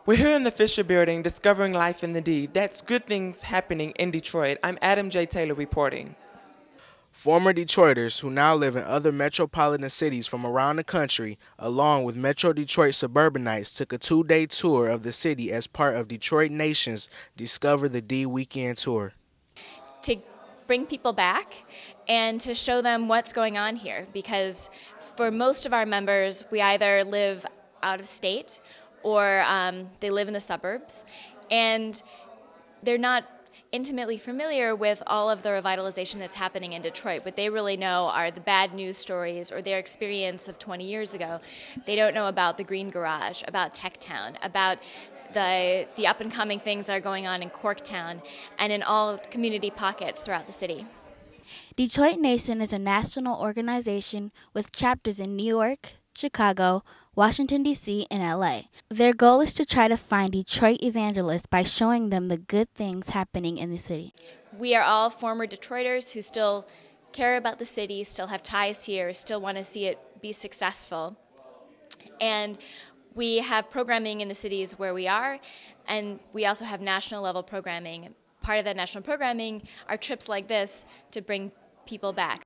We're here in the Fisher Building, discovering life in the D. That's good things happening in Detroit. I'm Adam J. Taylor reporting. Former Detroiters who now live in other metropolitan cities from around the country, along with Metro Detroit suburbanites, took a 2-day tour of the city as part of Detroit Nation's Discover the D Weekend Tour. To bring people back and to show them what's going on here, because for most of our members, we either live out of state or they live in the suburbs, and they're not intimately familiar with all of the revitalization that's happening in Detroit. What they really know are the bad news stories or their experience of 20 years ago. They don't know about the Green Garage, about Techtown, about the up-and-coming things that are going on in Corktown and in all community pockets throughout the city. Detroit Nation is a national organization with chapters in New York, Chicago, Washington, D.C., and L.A. Their goal is to try to find Detroit evangelists by showing them the good things happening in the city. We are all former Detroiters who still care about the city, still have ties here, still want to see it be successful. And we have programming in the cities where we are, and we also have national level programming. Part of that national programming are trips like this to bring people back.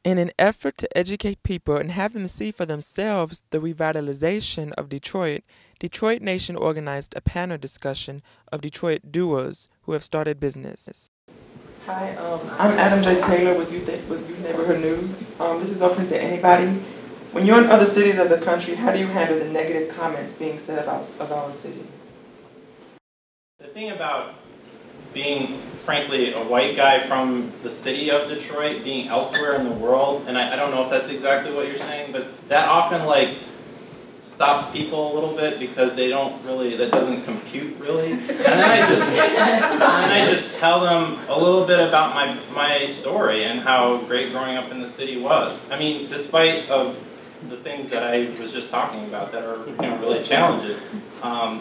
In an effort to educate people and have them see for themselves the revitalization of Detroit, Detroit Nation organized a panel discussion of Detroit duos who have started business. Hi, I'm Adam J. Taylor with Youth Neighborhood News. This is open to anybody. When you're in other cities of the country, how do you handle the negative comments being said about our city? The thing about being, frankly, a white guy from the city of Detroit, being elsewhere in the world, and I don't know if that's exactly what you're saying, but that often stops people a little bit because they don't really, that doesn't compute really. And then I just tell them a little bit about my story and how great growing up in the city was. I mean, despite of the things that I was just talking about that are really challenging.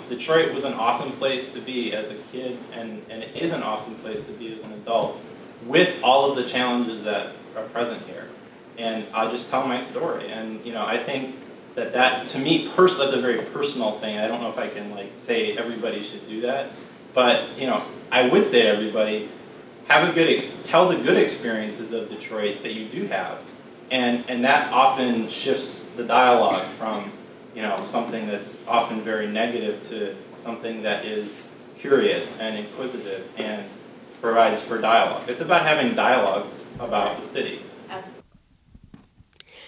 Detroit was an awesome place to be as a kid, and it is an awesome place to be as an adult, with all of the challenges that are present here. And I'll just tell my story, and I think that to me, that's a very personal thing. I don't know if I can say everybody should do that, but I would say to everybody, tell the good experiences of Detroit that you do have. And that often shifts the dialogue from something that's often very negative to something that is curious and inquisitive and provides for dialogue. It's about having dialogue about the city.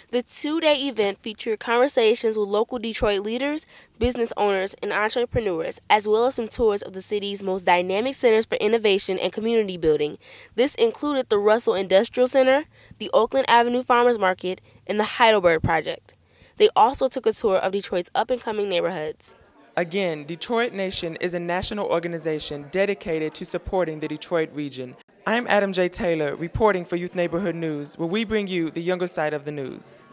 The 2-day event featured conversations with local Detroit leaders, business owners, and entrepreneurs, as well as some tours of the city's most dynamic centers for innovation and community building. This included the Russell Industrial Center, the Oakland Avenue Farmers Market, and the Heidelberg Project. They also took a tour of Detroit's up-and-coming neighborhoods. Again, Detroit Nation is a national organization dedicated to supporting the Detroit region. I'm Adam J. Taylor, reporting for Youth Neighborhood News, where we bring you the younger side of the news.